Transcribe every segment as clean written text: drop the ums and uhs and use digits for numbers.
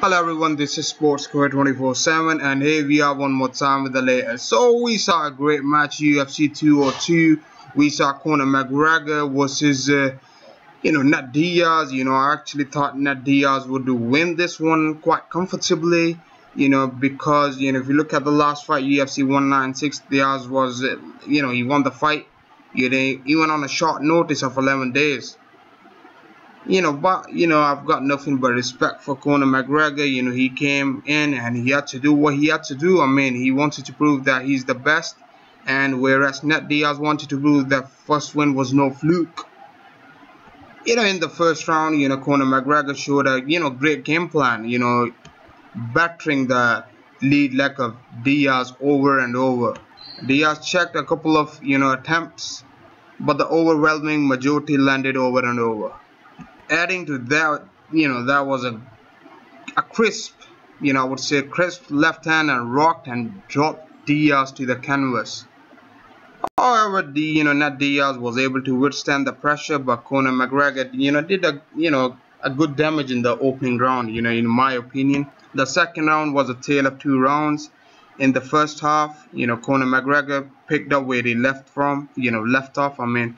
Hello everyone, this is Sportscore 24/7 and here we are one more time with the latest. So we saw a great match, UFC 202. We saw Conor McGregor versus Nate Diaz. I actually thought Nate Diaz would win this one quite comfortably. Because if you look at the last fight, UFC 196, Diaz was he won the fight. Even on a short notice of 11 days. But I've got nothing but respect for Conor McGregor. He came in and he had to do what he had to do. I mean, he wanted to prove that he's the best, and whereas Nate Diaz wanted to prove that first win was no fluke. In the first round, Conor McGregor showed a great game plan. Battering the lead leg of Diaz over and over. Diaz checked a couple of attempts, but the overwhelming majority landed over and over. Adding to that, that was a crisp, I would say crisp left hand and rocked and dropped Diaz to the canvas. However, Nate Diaz was able to withstand the pressure, but Conor McGregor, did a good damage in the opening round. In my opinion, the second round was a tale of two rounds. In the first half, Conor McGregor picked up where he left off. I mean,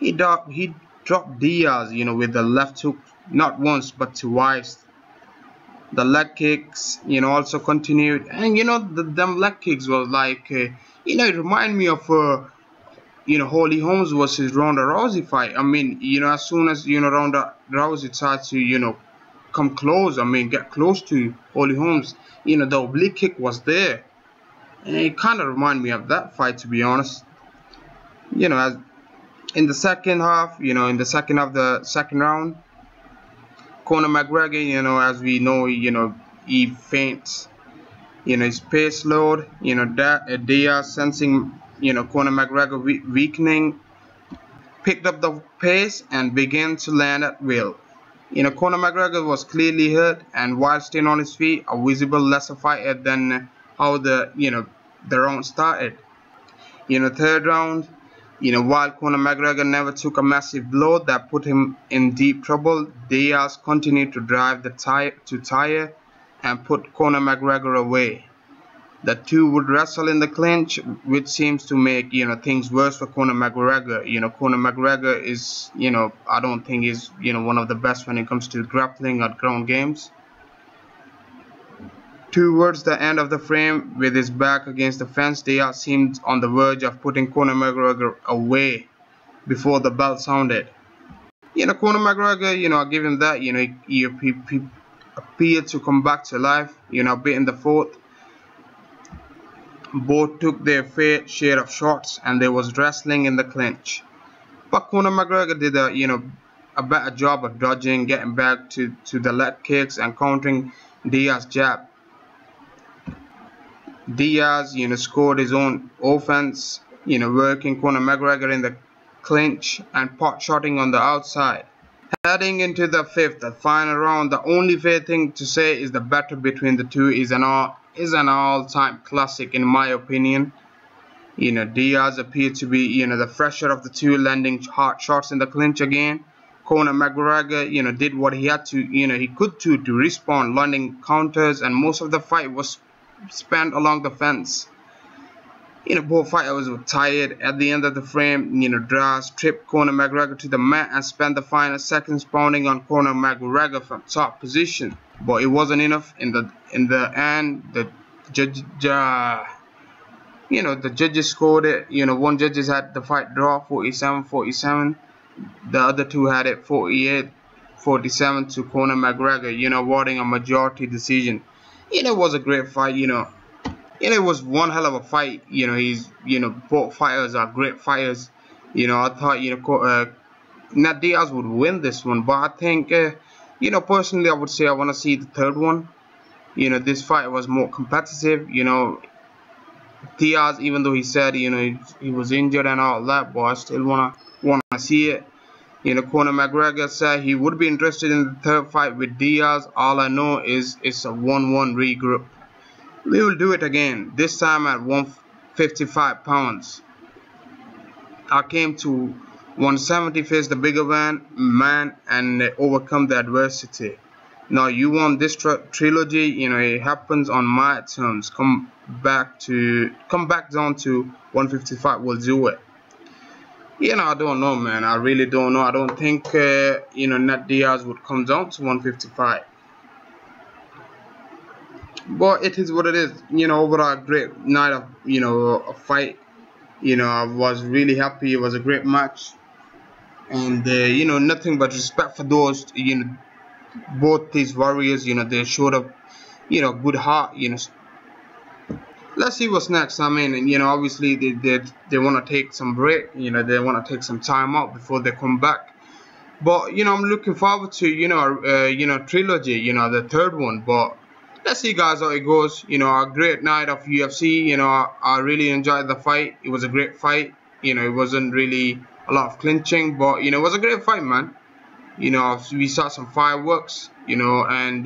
he dropped Diaz, with the left hook, not once but twice. The leg kicks, also continued, and them leg kicks was like, it reminded me of, Holly Holmes versus Ronda Rousey fight. I mean, as soon as Ronda Rousey tried to, come close, get close to Holly Holmes, the oblique kick was there, and it kind of reminded me of that fight, to be honest. As in the second half, in the second of the second round, Conor McGregor, as we know, he faints. His pace slowed. Diaz, sensing, Conor McGregor weakening, picked up the pace and began to land at will. Conor McGregor was clearly hurt, and while staying on his feet, a visible lesser fighter than how the round started. Third round. While Conor McGregor never took a massive blow that put him in deep trouble, Diaz continued to drive the tire and put Conor McGregor away. The two would wrestle in the clinch, which seems to make things worse for Conor McGregor. Conor McGregor is I don't think is one of the best when it comes to grappling or ground games. Towards the end of the frame, with his back against the fence, Diaz seemed on the verge of putting Conor McGregor away before the bell sounded. Conor McGregor, I give him that. He appeared to come back to life. A bit in the fourth. Both took their fair share of shots, and there was wrestling in the clinch. But Conor McGregor did a better job of dodging, getting back to the leg kicks, and countering Diaz's jab. Diaz, scored his own offense, working Conor McGregor in the clinch and pot-shotting on the outside. Heading into the fifth, the final round, the only fair thing to say is the battle between the two is an all-time classic in my opinion. Diaz appeared to be, the fresher of the two, landing hard shots in the clinch again. Conor McGregor, did what he had to, he could to respond, landing counters, and most of the fight was spent along the fence. Both fighters were tired. At the end of the frame, Diaz tripped Conor McGregor to the mat and spent the final seconds pounding on Conor McGregor from top position. But it wasn't enough. In the end, the judges scored it. One judges had the fight draw 47-47. The other two had it 48-47 to Conor McGregor. Awarding a majority decision. It was a great fight. It was one hell of a fight. Both fighters are great fighters. I thought Nate Diaz would win this one, but I think personally I would say I want to see the third one. This fight was more competitive. Diaz, even though he said he was injured and all that, but I still wanna see it. Conor McGregor said he would be interested in the third fight with Diaz. All I know is it's a 1-1 regroup. We will do it again, this time at 155 pounds. I came to 170, face the bigger man and overcome the adversity. Now you want this trilogy, you know, it happens on my terms. Come back down to 155. We'll do it. You know, I don't know, man. I really don't know. I don't think you know, Nate Diaz would come down to 155. But it is what it is. You know, overall, a great night of, you know, a fight. You know, I was really happy. It was a great match, and you know, nothing but respect for those, you know, both these warriors. You know, they showed up, you know, good heart. You know, let's see what's next. I mean, and you know, obviously they want to take some break. You know, they want to take some time out before they come back. But you know, I'm looking forward to, you know, trilogy. You know, the third one. But let's see, guys, how it goes. You know, a great night of UFC. You know, I really enjoyed the fight. It was a great fight. You know, it wasn't really a lot of clinching, but you know, it was a great fight, man. You know, we saw some fireworks. You know, and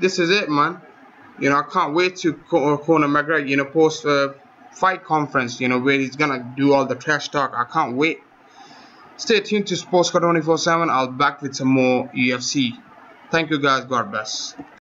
this is it, man. You know, I can't wait to Conor McGregor, you know, post fight conference, you know, where he's gonna do all the trash talk. I can't wait. Stay tuned to Sports 24/7. I'll back with some more UFC. Thank you, guys. God bless.